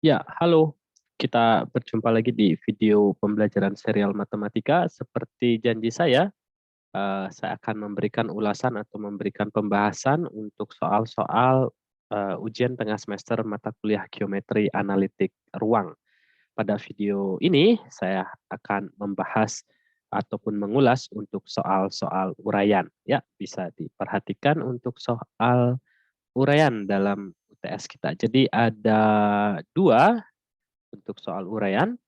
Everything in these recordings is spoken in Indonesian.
Ya, halo. Kita berjumpa lagi di video pembelajaran serial matematika. Seperti janji saya akan memberikan ulasan atau memberikan pembahasan untuk soal-soal ujian tengah semester mata kuliah geometri analitik ruang. Pada video ini, saya akan membahas ataupun mengulas untuk soal-soal uraian. Ya, bisa diperhatikan untuk soal uraian dalam UTS kita. Jadi ada dua untuk soal uraian,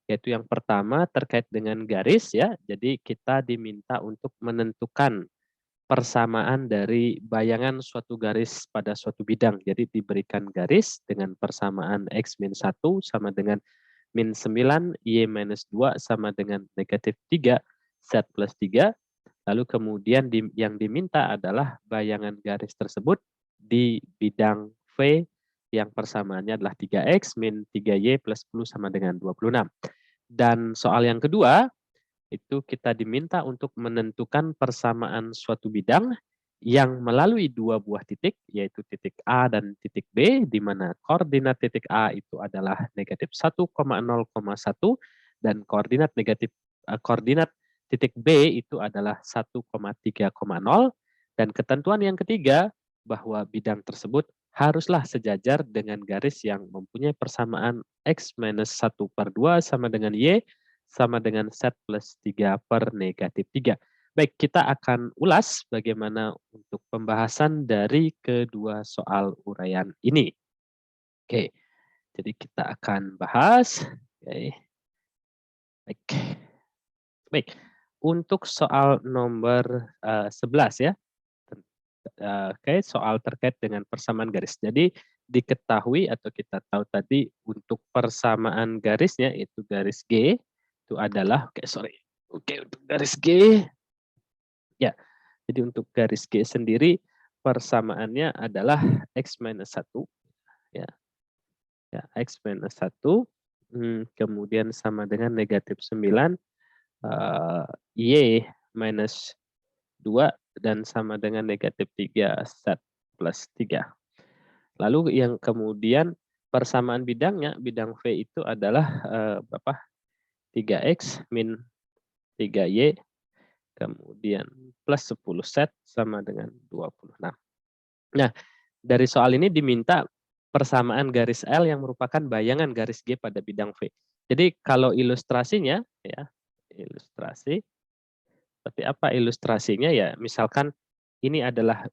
yaitu yang pertama terkait dengan garis ya. Jadi kita diminta untuk menentukan persamaan dari bayangan suatu garis pada suatu bidang. Jadi diberikan garis dengan persamaan X min 1 sama dengan min 9, Y minus 2 sama dengan negatif 3, Z plus 3. Lalu kemudian yang diminta adalah bayangan garis tersebut di bidang V yang persamaannya adalah 3X min 3Y plus 10 sama dengan 26. Dan soal yang kedua, itu kita diminta untuk menentukan persamaan suatu bidang yang melalui dua buah titik, yaitu titik A dan titik B, di mana koordinat titik A itu adalah negatif 1,0,1 dan koordinat titik B itu adalah 1,3,0, dan ketentuan yang ketiga bahwa bidang tersebut haruslah sejajar dengan garis yang mempunyai persamaan X minus 1/2 sama dengan Y sama dengan Z plus 3 per negatif 3. Baik, kita akan ulas bagaimana untuk pembahasan dari kedua soal uraian ini. Oke, jadi kita akan bahas. Oke, baik. Baik, untuk soal nomor 11 ya. Oke, soal terkait dengan persamaan garis. Jadi diketahui atau kita tahu tadi untuk persamaan garisnya itu garis G itu adalah untuk garis G ya. Jadi untuk garis G sendiri persamaannya adalah X minus 1 ya. Ya, X minus 1 kemudian sama dengan negatif 9 Y minus 2 dan sama dengan negatif 3 Z plus 3. Lalu yang kemudian persamaan bidangnya, bidang V itu adalah berapa? 3X min 3Y kemudian plus 10 Z sama dengan 26. Nah, dari soal ini diminta persamaan garis L yang merupakan bayangan garis G pada bidang V. Jadi kalau ilustrasinya ya, ilustrasi seperti apa ilustrasinya ya, misalkan ini adalah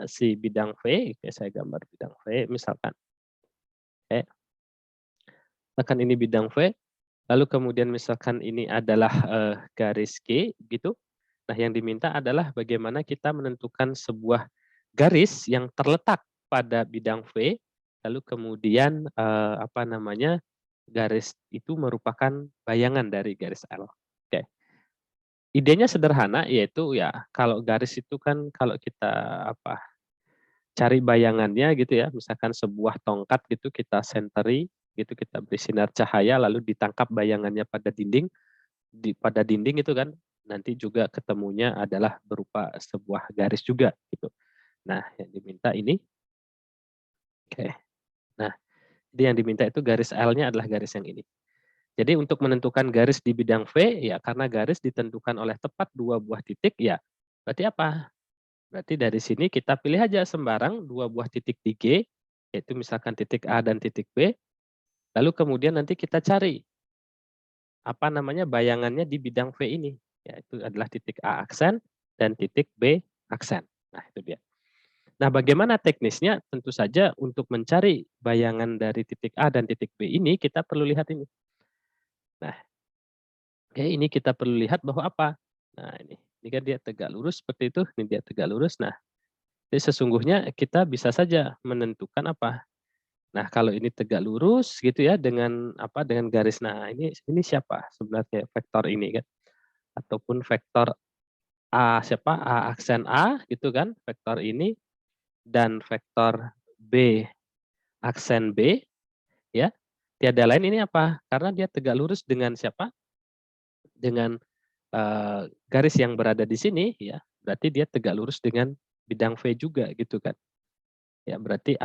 si bidang V, oke saya gambar bidang V misalkan. Oke, misalkan ini bidang V, lalu kemudian misalkan ini adalah garis G gitu. Nah, yang diminta adalah bagaimana kita menentukan sebuah garis yang terletak pada bidang V, lalu kemudian garis itu merupakan bayangan dari garis L. Oke. Idenya sederhana, yaitu ya kalau garis itu kan kalau kita cari bayangannya gitu ya, misalkan sebuah tongkat gitu kita senteri gitu, kita beri sinar cahaya lalu ditangkap bayangannya pada dinding itu kan, nanti juga ketemunya adalah berupa sebuah garis juga gitu. Nah, yang diminta ini oke. Nah, jadi yang diminta itu garis L-nya adalah garis yang ini. Jadi untuk menentukan garis di bidang V, ya karena garis ditentukan oleh tepat dua buah titik, ya berarti apa? Berarti dari sini kita pilih aja sembarang dua buah titik di G, yaitu misalkan titik A dan titik B, lalu kemudian nanti kita cari bayangannya di bidang V ini, yaitu adalah titik A aksen dan titik B aksen. Nah, itu dia. Nah, bagaimana teknisnya? Tentu saja untuk mencari bayangan dari titik A dan titik B ini kita perlu lihat ini. Nah, oke, ini kita perlu lihat bahwa apa? Nah, ini kan dia tegak lurus seperti itu, ini dia tegak lurus. Nah, jadi sesungguhnya kita bisa saja menentukan apa? Nah, kalau ini tegak lurus gitu ya dengan dengan garis. Nah, ini siapa sebenarnya vektor ini kan? Ataupun vektor A aksen A gitu kan, vektor ini dan vektor B aksen B ya. Tiada lain ini apa? Karena dia tegak lurus dengan siapa? Dengan garis yang berada di sini ya, berarti dia tegak lurus dengan bidang V juga gitu kan. Ya, berarti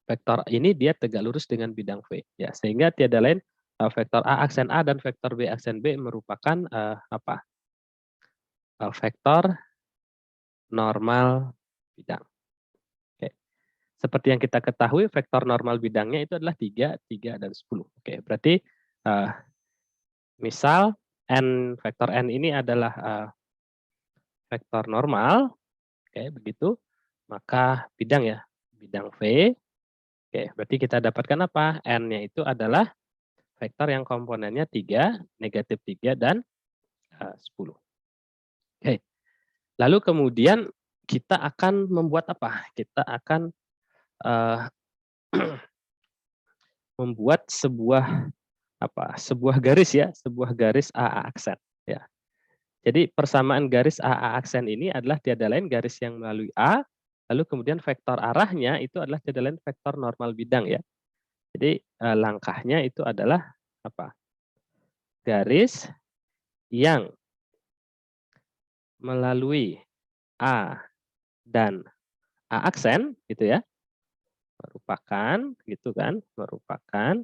Vektor ini dia tegak lurus dengan bidang V. Ya, sehingga tiada lain vektor A aksen A dan vektor B aksen B merupakan apa? Vektor normal bidang. Oke. Seperti yang kita ketahui, vektor normal bidangnya itu adalah 3, 3, dan 10. Oke, berarti misal N, vektor N ini adalah vektor normal, oke, begitu, maka bidang ya, bidang V. Oke, berarti kita dapatkan apa? N-nya itu adalah vektor yang komponennya 3, negatif 3, dan 10. Oke, lalu kemudian kita akan membuat apa? Kita akan membuat sebuah apa? Sebuah garis ya, sebuah garis AA aksen. Ya. Jadi persamaan garis AA aksen ini adalah tiada lain garis yang melalui A, lalu kemudian vektor arahnya itu adalah tiada lain vektor normal bidang ya. Jadi langkahnya itu adalah apa? Garis yang melalui A dan A aksen gitu ya, merupakan gitu kan, merupakan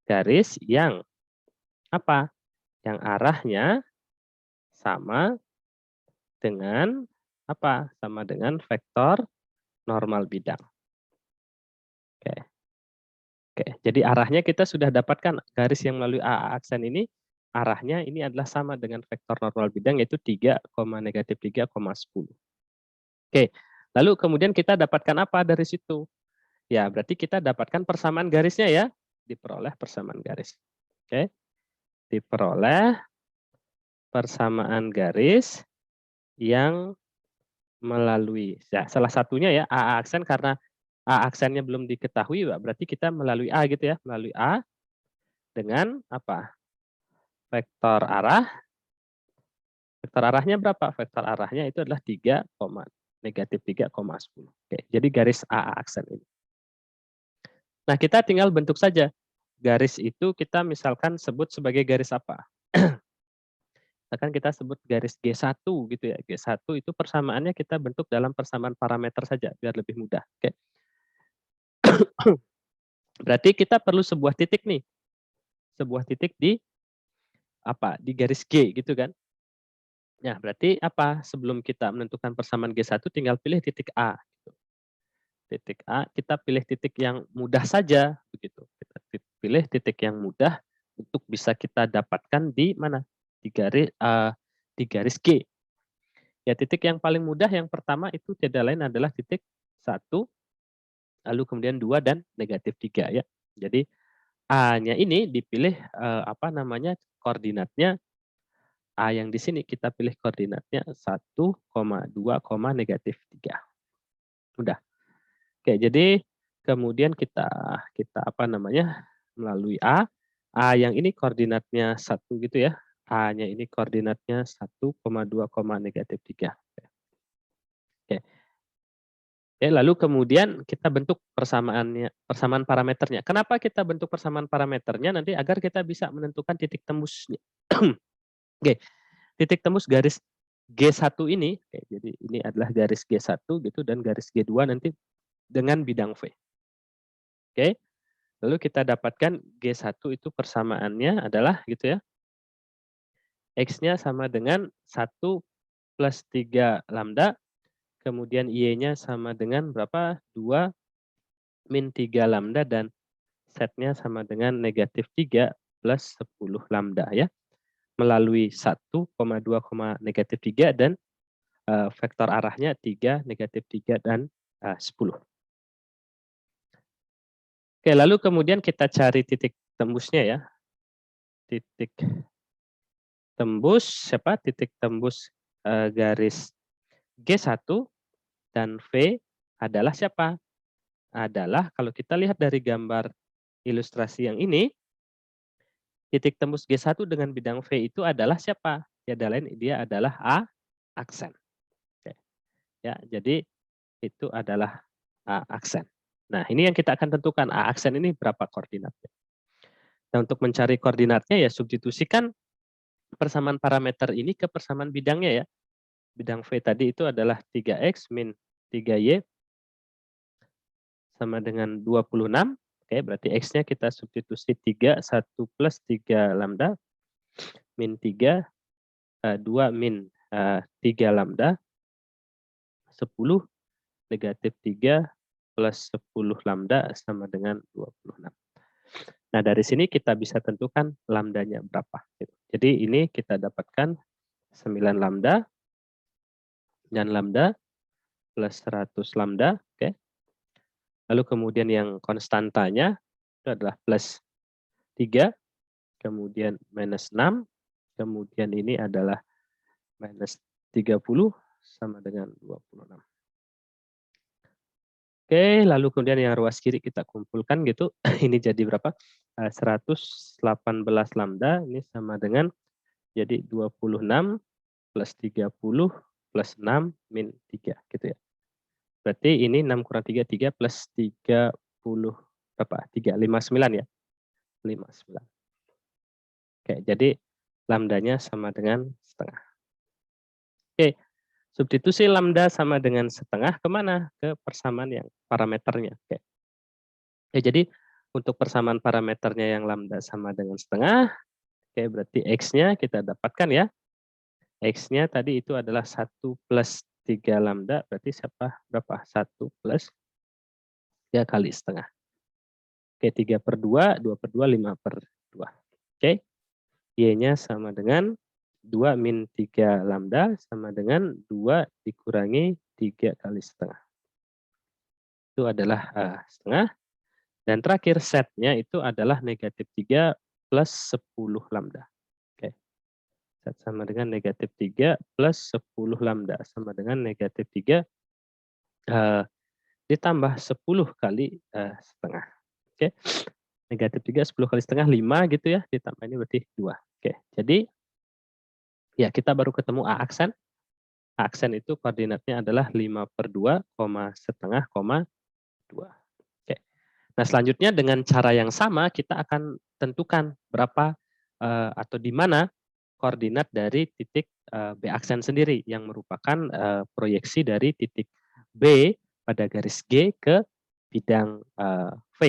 garis yang apa? Yang arahnya sama dengan apa? Sama dengan vektor normal bidang. Oke. Oke, jadi arahnya kita sudah dapatkan garis yang melalui A aksen ini, arahnya ini adalah sama dengan vektor normal bidang yaitu 3, negatif 3, 10. Oke, lalu kemudian kita dapatkan apa dari situ? Ya, berarti kita dapatkan persamaan garisnya ya, diperoleh persamaan garis. Oke, diperoleh persamaan garis yang melalui, ya, salah satunya ya A aksen karena A aksennya belum diketahui, berarti kita melalui A gitu ya, melalui A dengan apa? Vektor arah. Vektor arahnya berapa? Vektor arahnya itu adalah 3, negatif 3, 10. Oke, jadi garis AA aksen ini. Nah, kita tinggal bentuk saja. Garis itu kita misalkan sebut sebagai garis apa? Misalkan kita sebut garis G1 gitu ya. G1 itu persamaannya kita bentuk dalam persamaan parameter saja biar lebih mudah. Oke. Berarti kita perlu sebuah titik nih. Sebuah titik di apa? Di garis G gitu kan. Nah, berarti apa? Sebelum kita menentukan persamaan G1 tinggal pilih titik A. Titik A, kita pilih titik yang mudah saja begitu. Kita pilih titik yang mudah untuk bisa kita dapatkan di mana? Di garis G. Ya, titik yang paling mudah yang pertama itu tidak lain adalah titik 1, lalu kemudian 2 dan negatif 3 ya. Jadi A-nya ini dipilih apa namanya? Koordinatnya A yang di sini kita pilih koordinatnya 1, 2, negatif 3. Udah. Oke, jadi kemudian kita kita apa namanya, melalui A yang ini koordinatnya 1 gitu ya, A-nya ini koordinatnya 1, 2, negatif 3. Oke. Oke, lalu kemudian kita bentuk persamaan parameternya. Kenapa kita bentuk persamaan parameternya? Nanti agar kita bisa menentukan titik tembusnya. Oke, titik tembus garis G1 ini, oke, jadi ini adalah garis G1 gitu dan garis G2 nanti dengan bidang V. Oke. Lalu kita dapatkan G1 itu persamaannya adalah gitu ya, X-nya sama dengan 1 plus 3 lambda, kemudian Y-nya sama dengan berapa? 2 min 3 lambda, dan Z-nya sama dengan negatif 3 plus 10 lambda ya. Melalui 1, 2, negatif 3 dan vektor arahnya 3, negatif 3, dan 10. Oke, lalu kemudian kita cari titik tembusnya ya. Titik tembus siapa? Titik tembus garis G1 dan V adalah siapa? Adalah kalau kita lihat dari gambar ilustrasi yang ini, titik tembus G1 dengan bidang V itu adalah siapa? Tiada lain, dia adalah A aksen. Oke. Ya, jadi itu adalah A aksen. Nah, ini yang kita akan tentukan A aksen ini berapa koordinatnya. Nah, untuk mencari koordinatnya ya substitusikan persamaan parameter ini ke persamaan bidangnya ya. Bidang V tadi itu adalah 3X min 3Y sama dengan 26. Oke, berarti X-nya kita substitusi 3, 1 plus 3 lambda, min 3, 2 min 3 lambda, 10, negatif 3 plus 10 lambda sama dengan 26. Nah, dari sini kita bisa tentukan lambdanya berapa. Gitu. Jadi ini kita dapatkan 9 lambda dan lambda plus 100 lambda. Oke. Lalu kemudian yang konstantanya itu adalah plus 3, kemudian minus 6, kemudian ini adalah minus 30 sama dengan 26. Oke, lalu kemudian yang ruas kiri kita kumpulkan gitu. Ini jadi berapa? 118 lambda, ini sama dengan jadi 26 plus 30 plus 6 min 3 gitu ya. Berarti ini 6 kurang 3, 3 plus 30 berapa? 3, 59 ya? 59. Oke, jadi lambdanya sama dengan setengah. Oke, substitusi lambda sama dengan setengah kemana? Ke persamaan yang parameternya. Oke. Ya, jadi untuk persamaan parameternya yang lambda sama dengan setengah, oke berarti X-nya kita dapatkan ya. X-nya tadi itu adalah 1 plus 3 lambda, berarti berapa? 1 plus 3 kali setengah. Oke, 3 per 2, 2 per 2, 5 per 2. Oke, Y-nya sama dengan 2 min 3 lambda sama dengan 2 dikurangi 3 kali setengah. Itu adalah setengah. Dan terakhir setnya itu adalah negatif 3 plus 10 lambda. Oke. Set sama dengan negatif 3 plus 10 lambda sama dengan negatif 3 ditambah 10 kali setengah. Oke. Negatif 3, 10 kali setengah, 5 gitu ya. Ditambah ini berarti 2. Oke. Jadi ya kita baru ketemu A aksen. A aksen itu koordinatnya adalah 5 per 2, setengah, 2. Oke. Nah, selanjutnya dengan cara yang sama kita akan tentukan berapa atau di mana koordinat dari titik B aksen sendiri yang merupakan proyeksi dari titik B pada garis G ke bidang V.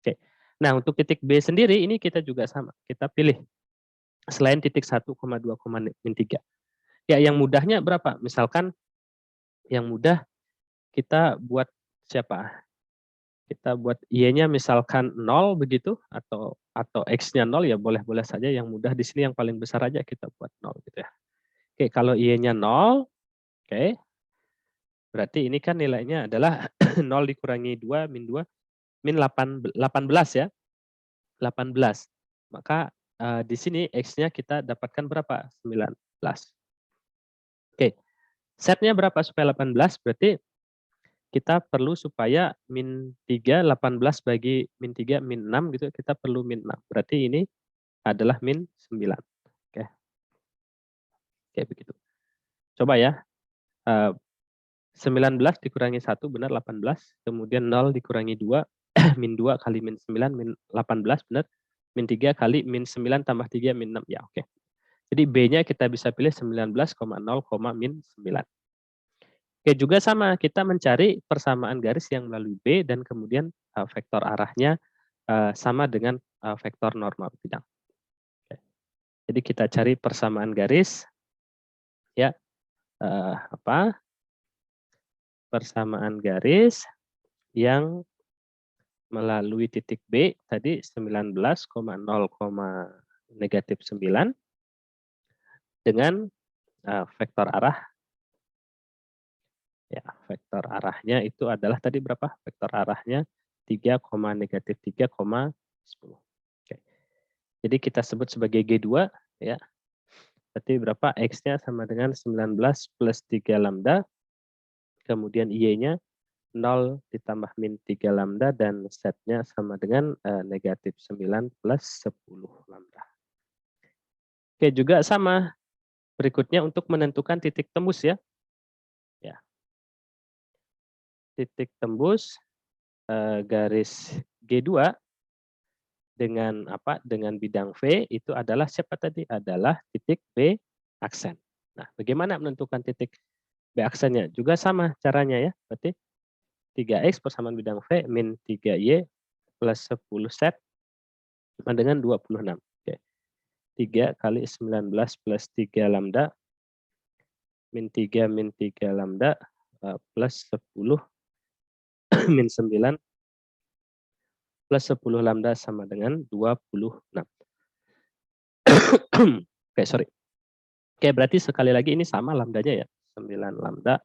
Oke. Nah, untuk titik B sendiri ini kita juga sama. Kita pilih selain titik 1,2, min 3. Ya, yang mudahnya berapa? Misalkan yang mudah kita buat siapa? Kita buat Y-nya misalkan 0 begitu atau X-nya 0 ya boleh-boleh saja, yang mudah di sini yang paling besar aja kita buat 0 gitu ya. Oke, kalau Y-nya 0, oke. Berarti ini kan nilainya adalah 0 dikurangi 2 min 2 min 18 ya. 18. Maka di sini X-nya kita dapatkan berapa? 19. Oke. Setnya berapa supaya 18? Berarti kita perlu supaya min 3, 18 bagi min 3, min 6 gitu, kita perlu min 6. Berarti ini adalah min 9. Oke. Oke, begitu. Coba ya, 19 dikurangi 1 benar 18, kemudian 0 dikurangi 2, min 2 kali min 9, min 18 benar, min 3 kali min 9 tambah 3, min 6, ya oke. Jadi B-nya kita bisa pilih 19,0, min 9. Oke, juga sama, kita mencari persamaan garis yang melalui B dan kemudian vektor arahnya sama dengan vektor normal bidang. Oke. Jadi kita cari persamaan garis, ya, persamaan garis yang melalui titik B tadi 19,0, negatif 9 dengan vektor arah. Ya, vektor arahnya itu adalah tadi berapa? Vektor arahnya 3, negatif 3, 10. Oke. Jadi kita sebut sebagai G2 ya. Berarti berapa? X-nya sama dengan 19 plus 3 lambda. Kemudian Y-nya 0 ditambah min 3 lambda dan setnya sama dengan negatif 9 plus 10 lambda. Oke, juga sama. Berikutnya untuk menentukan titik tembus ya. Ya. Titik tembus garis G2 dengan apa? Dengan bidang V itu adalah siapa tadi? Adalah titik B aksen. Nah, bagaimana menentukan titik B aksennya? Juga sama caranya ya. Berarti 3X persamaan bidang V min 3Y plus 10 set sama dengan 26. Oke. 3 kali 19 plus 3 lambda min 3 lambda plus 10 min 9 plus 10 lambda sama dengan 26. Oke, sorry. Oke, berarti sekali lagi ini sama lambdanya ya. 9 lambda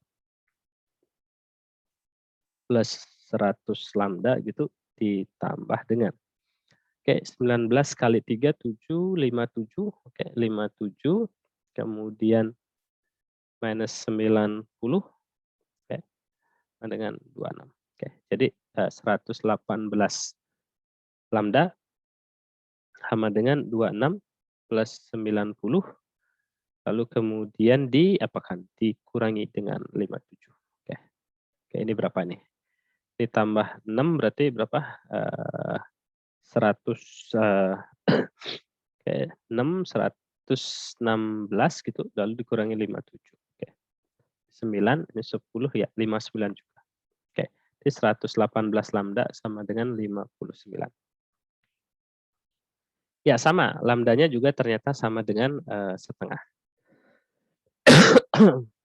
plus 100 lambda gitu ditambah dengan. Oke, 19 kali 3, 7, 57. Oke, 57. Kemudian minus 90. Oke, dengan 26. Oke, jadi 118 lambda sama dengan 26 plus 90. Lalu kemudian diapakan? Dikurangi dengan 57. Oke. Oke, ini berapa nih? Ditambah 6 berarti berapa? 100 oke, 6 116 gitu lalu dikurangi 57. Oke. 9 ini 10 ya, 59 juga. Oke. Jadi 118 lambda sama dengan 59. Ya, sama, lambdanya juga ternyata sama dengan setengah.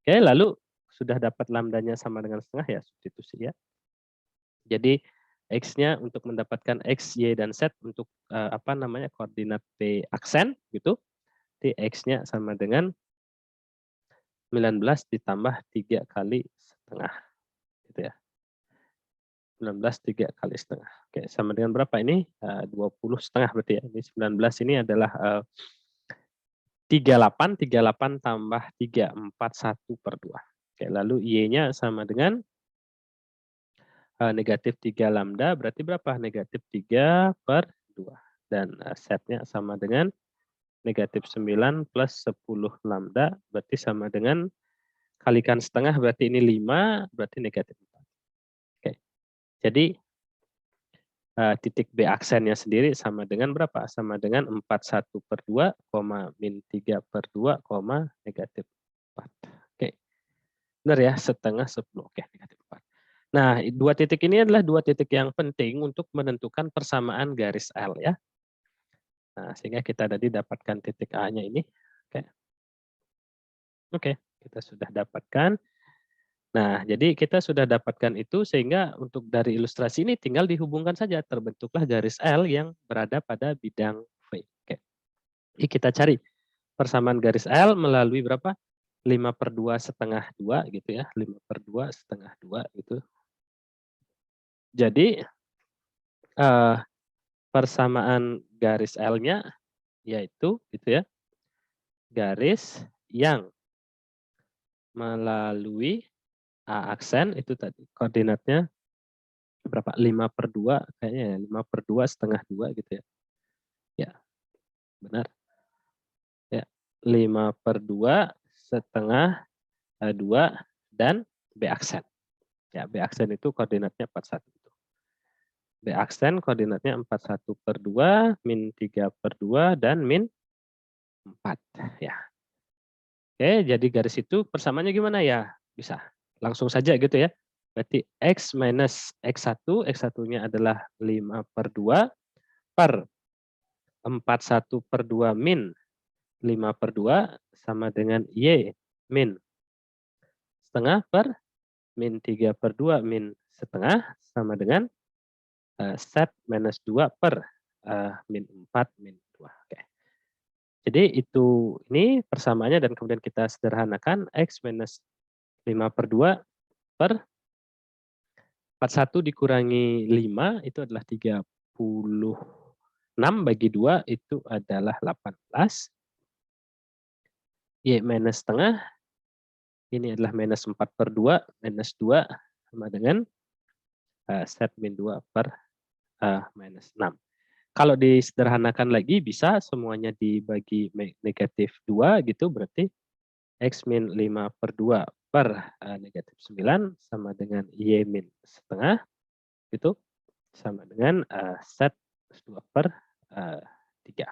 Oke, lalu sudah dapat lambdanya sama dengan setengah ya, substitusi ya. Jadi X-nya untuk mendapatkan X, Y, dan Z untuk apa namanya koordinat P aksen gitu. Jadi X-nya sama dengan 19 ditambah 3 kali setengah. Gitu ya. 19 3 kali setengah. Oke, sama dengan berapa ini? 20 setengah berarti ya. Ini 19 ini adalah 38 tambah 3, 41/2. Oke, lalu Y-nya sama dengan negatif 3 lambda, berarti berapa? Negatif 3/2. Dan Z-nya sama dengan negatif 9 plus 10 lambda, berarti sama dengan kalikan setengah, berarti ini 5, berarti negatif 4. Oke, jadi titik B aksennya sendiri sama dengan berapa? Sama dengan 41/2, min 3/2, negatif 4. Oke, benar ya, setengah 10. Oke, negatif 4. Nah, 2 titik ini adalah 2 titik yang penting untuk menentukan persamaan garis L ya. Nah, sehingga kita tadi dapatkan titik A-nya ini. Oke. Oke, kita sudah dapatkan. Nah, jadi kita sudah dapatkan itu sehingga untuk dari ilustrasi ini tinggal dihubungkan saja, terbentuklah garis L yang berada pada bidang V. Oke. Jadi kita cari persamaan garis L melalui berapa? 5/2 setengah 2 gitu ya, 5/2 setengah 2 gitu. Jadi persamaan garis L-nya yaitu gitu ya, garis yang melalui A aksen itu tadi koordinatnya berapa? 5/2 kayaknya ya, 5/2 setengah 2 gitu ya. Ya, benar. Ya, 5/2 setengah 2 dan B aksen. Ya, B aksen itu koordinatnya 41 itu. B aksen koordinatnya 41/2, min 3/2 dan min 4 ya. Oke, jadi garis itu persamaannya gimana ya? Bisa langsung saja gitu ya. Berarti X minus X1, X1-nya adalah 5/2 per 41/2 min 5/2 sama dengan Y min setengah per min 3/2 min setengah sama dengan Z minus 2 per min 4 min 2. Oke. Jadi itu ini persamaannya dan kemudian kita sederhanakan X minus 5/2 per 41 dikurangi 5 itu adalah 36 bagi 2 itu adalah 18. Y minus setengah, ini adalah minus 4/2, minus 2 sama dengan Z min 2 per minus 6. Kalau disederhanakan lagi bisa semuanya dibagi negatif 2 gitu berarti X min 5/2 per negatif 9 sama dengan Y min setengah itu sama dengan Z plus 2 per 3.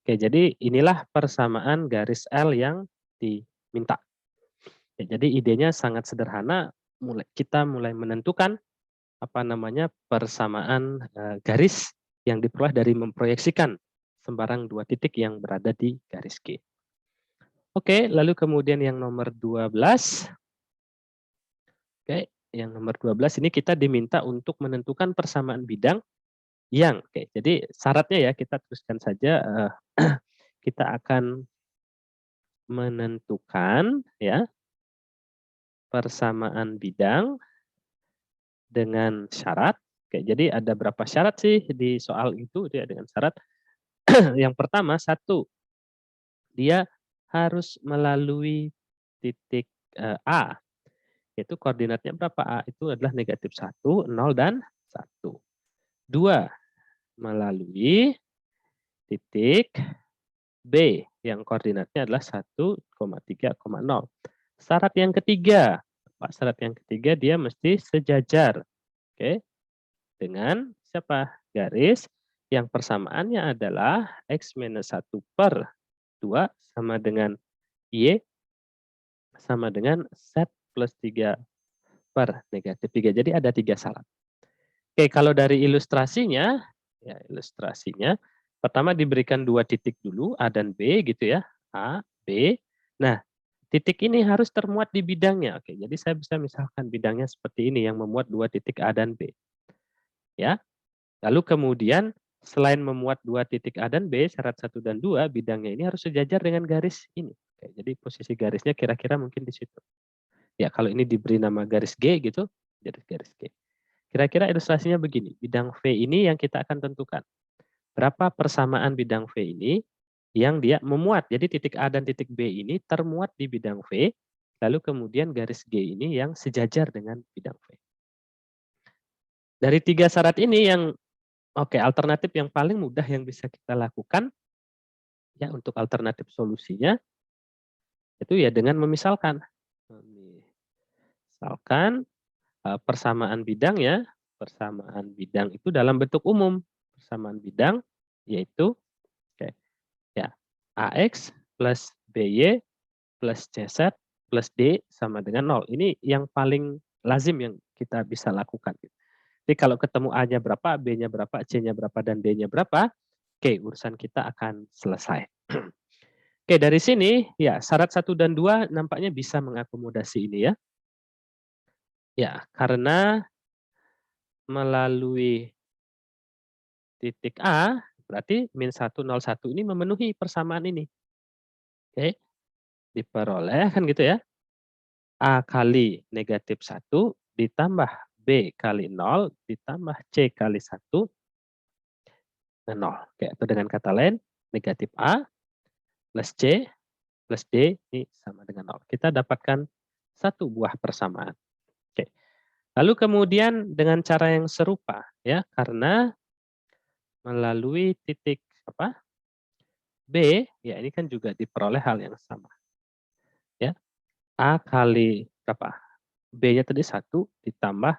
Oke, jadi inilah persamaan garis L yang diminta. Ya, jadi idenya sangat sederhana, kita mulai menentukan apa namanya persamaan garis yang diperoleh dari memproyeksikan sembarang dua titik yang berada di garis G. Oke, lalu kemudian yang nomor 12. Oke, yang nomor 12 ini kita diminta untuk menentukan persamaan bidang yang, oke, jadi syaratnya ya kita tuliskan saja, kita akan menentukan ya persamaan bidang dengan syarat. Oke, jadi ada berapa syarat sih di soal itu ya dengan syarat. Yang pertama, satu, dia harus melalui titik A, yaitu koordinatnya berapa? A itu adalah negatif 1, 0, dan 1. 2, melalui titik B yang koordinatnya adalah 1,3,0. Syarat yang ketiga, syarat yang ketiga dia mesti sejajar, oke, dengan siapa? Garis yang persamaannya adalah X minus 1 per 2 sama dengan Y sama dengan Z plus 3 per negatif 3. Jadi ada 3 syarat. Oke, kalau dari ilustrasinya, ya ilustrasinya, pertama diberikan 2 titik dulu, A dan B gitu ya, A, B. Nah, titik ini harus termuat di bidangnya. Oke, jadi saya bisa misalkan bidangnya seperti ini yang memuat 2 titik A dan B. Ya. Lalu kemudian selain memuat 2 titik A dan B, syarat 1 dan 2, bidangnya ini harus sejajar dengan garis ini. Oke, jadi posisi garisnya kira-kira mungkin di situ. Ya, kalau ini diberi nama garis G gitu, jadi garis G. Kira-kira ilustrasinya begini, bidang V ini yang kita akan tentukan. Berapa persamaan bidang V ini yang dia memuat. Jadi titik A dan titik B ini termuat di bidang V, lalu kemudian garis G ini yang sejajar dengan bidang V. Dari 3 syarat ini yang oke, alternatif yang paling mudah yang bisa kita lakukan ya untuk alternatif solusinya itu ya dengan memisalkan. Misalkan persamaan bidang ya, persamaan bidang itu dalam bentuk umum. Persamaan bidang yaitu oke, ya AX plus BY plus CZ plus D sama dengan 0. Ini yang paling lazim yang kita bisa lakukan. Jadi kalau ketemu A-nya berapa, B-nya berapa, C-nya berapa, dan D-nya berapa, oke, urusan kita akan selesai. Oke, dari sini ya syarat 1 dan 2 nampaknya bisa mengakomodasi ini ya. Ya, karena melalui titik A berarti min 1, 0, 1 ini memenuhi persamaan ini. Oke, diperoleh kan gitu ya. A kali negatif 1 ditambah B kali 0 ditambah C kali 1 0. Oke, atau dengan kata lain negatif A plus C plus D ini sama dengan 0. Kita dapatkan satu buah persamaan. Oke. Lalu kemudian dengan cara yang serupa ya, karena melalui titik apa? B, ya ini kan juga diperoleh hal yang sama. Ya. A kali berapa? B-nya tadi 1 ditambah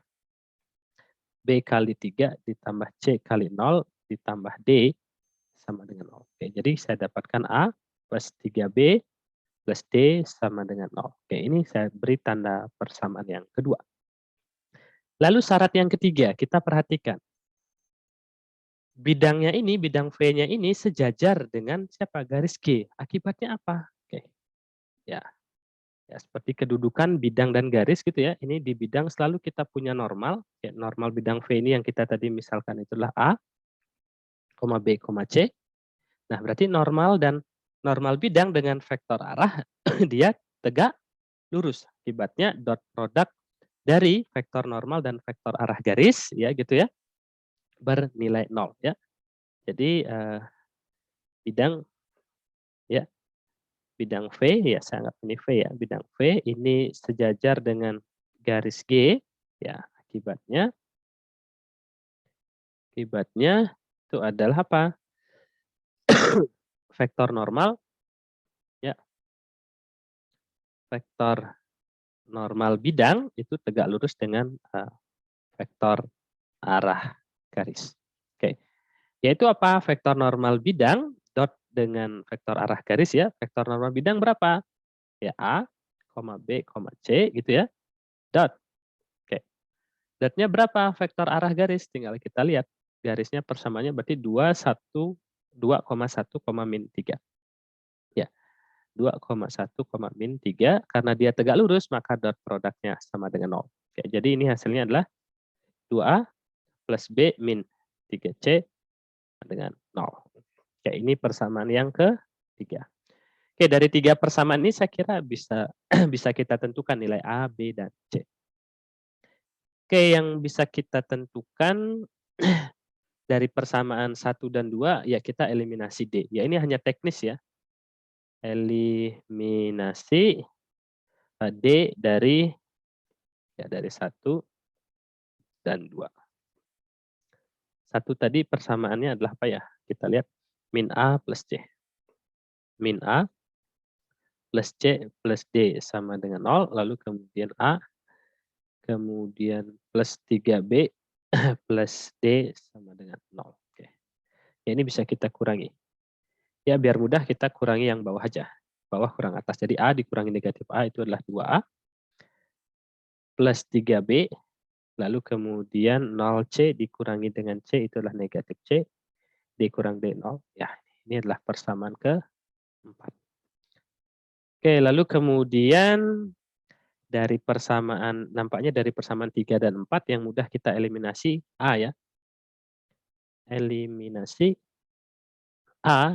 B kali 3 ditambah C kali 0 ditambah D sama dengan 0. Oke, jadi saya dapatkan A plus 3B plus D sama dengan 0. Oke, ini saya beri tanda persamaan yang kedua. Lalu syarat yang ketiga, kita perhatikan. Bidangnya ini, bidang V-nya ini sejajar dengan siapa? Garis G. Akibatnya apa? Oke, ya. Ya, seperti kedudukan bidang dan garis gitu ya. Ini di bidang selalu kita punya normal. Ya, normal bidang V ini yang kita tadi misalkan itulah A, B, C. Nah, berarti normal dan normal bidang dengan vektor arah dia tegak lurus. Akibatnya dot produk dari vektor normal dan vektor arah garis ya gitu ya bernilai 0 ya. Jadi bidang ya bidang V ya saya anggap ini V ya. Bidang V ini sejajar dengan garis G ya akibatnya itu adalah apa? Vektor normal ya, vektor normal bidang itu tegak lurus dengan vektor arah garis. Oke. Yaitu apa? Vektor normal bidang dot dengan vektor arah garis ya. Vektor normal bidang berapa? Ya A, B, C gitu ya. Dot Z-nya berapa? Vektor arah garis, tinggal kita lihat. Garisnya persamaannya berarti 2,1, min 3. Ya, 2,1, min 3. Karena dia tegak lurus, maka dot produknya sama dengan 0. Oke, jadi ini hasilnya adalah 2A plus B min 3C dengan 0. Oke, ini persamaan yang ketiga. Oke, dari 3 persamaan ini saya kira bisa bisa kita tentukan nilai A, B, dan C. Oke, yang bisa kita tentukan dari persamaan 1 dan 2, ya kita eliminasi D. Ya ini hanya teknis ya. Eliminasi D dari 1 dan 2. 1 tadi persamaannya adalah apa ya? Kita lihat min A plus C. Min A plus C plus D sama dengan 0, lalu kemudian A, kemudian plus 3B plus D sama dengan 0. Oke. Ya, ini bisa kita kurangi. Ya, biar mudah kita kurangi yang bawah aja. Bawah kurang atas. Jadi A dikurangi negatif A itu adalah 2A plus 3B, lalu kemudian 0C dikurangi dengan C itu adalah negatif C, dikurang D0. Ya, ini adalah persamaan ke-4. Oke, lalu kemudian dari persamaan, nampaknya dari persamaan 3 dan 4 yang mudah kita eliminasi A ya. Eliminasi A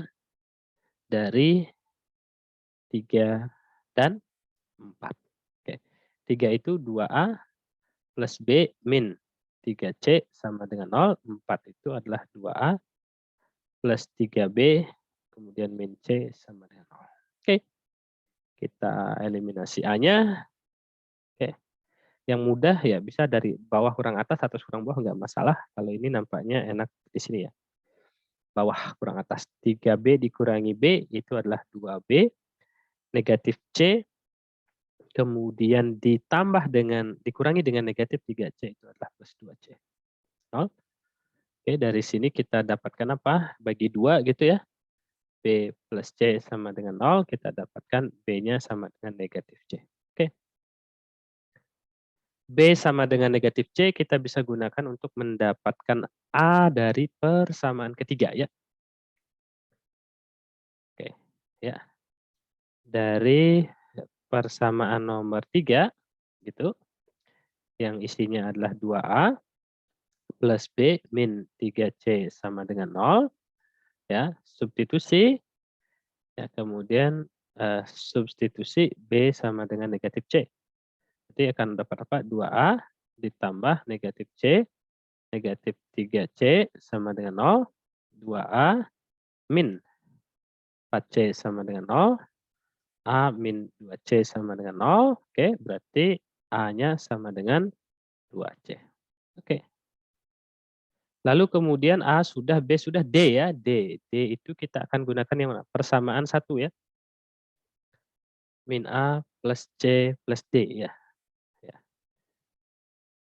dari 3 dan 4. Oke. 3 itu 2A plus B min 3C sama dengan 0. 4 itu adalah 2A plus 3B kemudian min C sama dengan 0. Oke. Kita eliminasi A-nya. Oke. Yang mudah ya bisa dari bawah kurang atas, atas kurang bawah nggak masalah. Kalau ini nampaknya enak di sini ya. Bawah kurang atas. 3B dikurangi B itu adalah 2B. Negatif C kemudian ditambah dengan dikurangi dengan negatif 3C itu adalah plus 2C. 0. Oke, dari sini kita dapatkan apa? Bagi 2 gitu ya. B plus C sama dengan 0, kita dapatkan B-nya sama dengan negatif C. Oke. B sama dengan negatif C kita bisa gunakan untuk mendapatkan A dari persamaan ketiga ya. Oke, ya. Dari persamaan nomor 3 gitu, yang isinya adalah 2A plus B min 3C sama dengan 0, ya, substitusi, ya, kemudian substitusi B sama dengan negatif C. Nanti akan dapat apa? 2A ditambah negatif C, negatif 3C sama dengan 0, 2A min 4C sama dengan 0, A min 2C sama dengan 0. Oke, berarti A-nya sama dengan 2C. Oke. Lalu kemudian A sudah, B sudah, D ya, D. D itu kita akan gunakan yang mana? Persamaan 1 ya. Min A plus C plus D ya. Ya.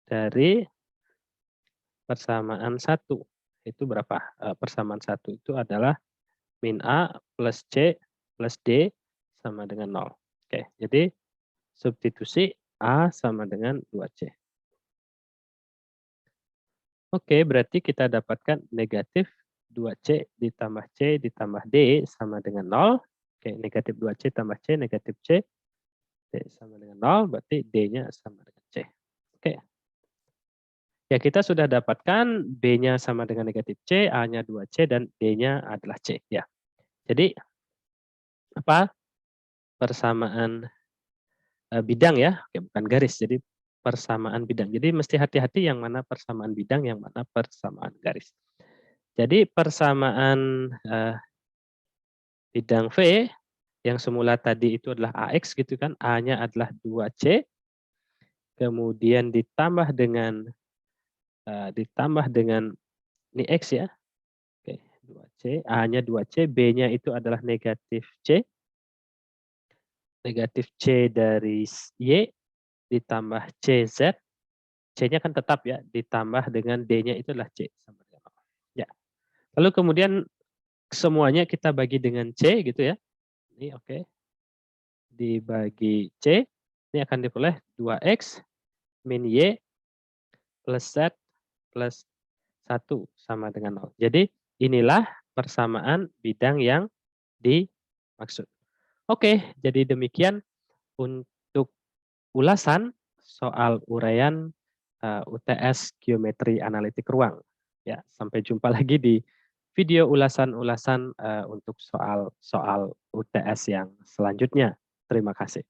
Dari persamaan 1 itu berapa? Persamaan 1 itu adalah min A plus C plus D sama dengan 0. Oke, jadi substitusi A sama dengan 2C. Oke, berarti kita dapatkan negatif 2C ditambah C ditambah D sama dengan 0. Oke, negatif 2C tambah C, negatif C, D sama dengan 0, berarti D-nya sama dengan C. Oke. Ya, kita sudah dapatkan B-nya sama dengan negatif C, A-nya 2C, dan D-nya adalah C. Ya. Jadi, apa? Persamaan bidang ya, oke, bukan garis. Jadi, persamaan bidang. Jadi, mesti hati-hati yang mana persamaan bidang, yang mana persamaan garis. Jadi persamaan bidang V yang semula tadi itu adalah AX gitu kan, A-nya adalah 2C, kemudian ditambah dengan ini X ya. Oke, 2C, A-nya 2C, B-nya itu adalah negatif C. Negatif C dari Y ditambah CZ, C-nya kan tetap ya, ditambah dengan D-nya itu adalah C sama dengan 0. Ya. Lalu kemudian semuanya kita bagi dengan C gitu ya. Ini oke. Dibagi C, ini akan diperoleh 2X min Y plus Z plus 1 sama dengan 0. Jadi inilah persamaan bidang yang dimaksud. Oke, jadi demikian untuk ulasan soal uraian UTS Geometri Analitik Ruang. Ya, sampai jumpa lagi di video ulasan-ulasan untuk soal-soal UTS yang selanjutnya. Terima kasih.